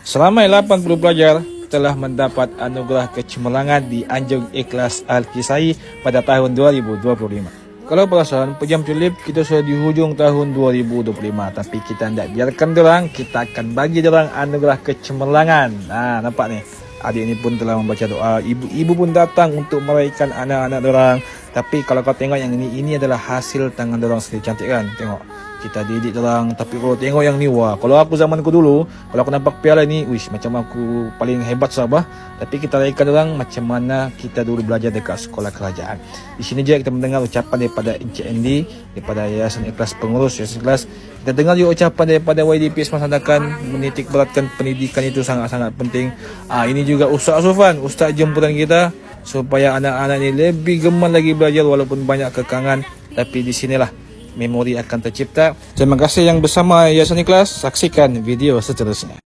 Selama 80 pelajar telah mendapat anugerah kecemerlangan di Anjung Ikhlas Al-Kisai pada tahun 2025. Kalau perasan, pejam tulip kita sudah di hujung tahun 2025. Tapi kita tidak biarkan dorang, kita akan bagi dorang anugerah kecemerlangan. Nampak ni? Adik ni pun telah membaca doa. Ibu pun datang untuk meraihkan anak-anak dorang. Tapi kalau kau tengok yang ini adalah hasil tangan dorang sendiri. Cantik kan? Tengok. Kita didik dorang. Tapi kalau tengok yang ni, wah. Kalau aku zaman aku dulu, kalau aku nampak piala ni, wish, macam aku paling hebat sahabat. Tapi kita raihkan dorang macam mana kita dulu belajar dekat sekolah kerajaan. Di sini je kita mendengar ucapan daripada Encik Andy, daripada Yayasan Ikhlas Pengurus Yayasan Ikhlas. Kita dengar juga ucapan daripada YDP Semasadakan, menitik beratkan pendidikan itu sangat-sangat penting. Ini juga Ustaz Sufan, Ustaz jemputan kita, supaya anak-anak ini lebih gemar lagi belajar walaupun banyak kekangan. Tapi di sinilah memori akan tercipta. Terima kasih yang bersama Yayasan Ikhlas. Saksikan video seterusnya.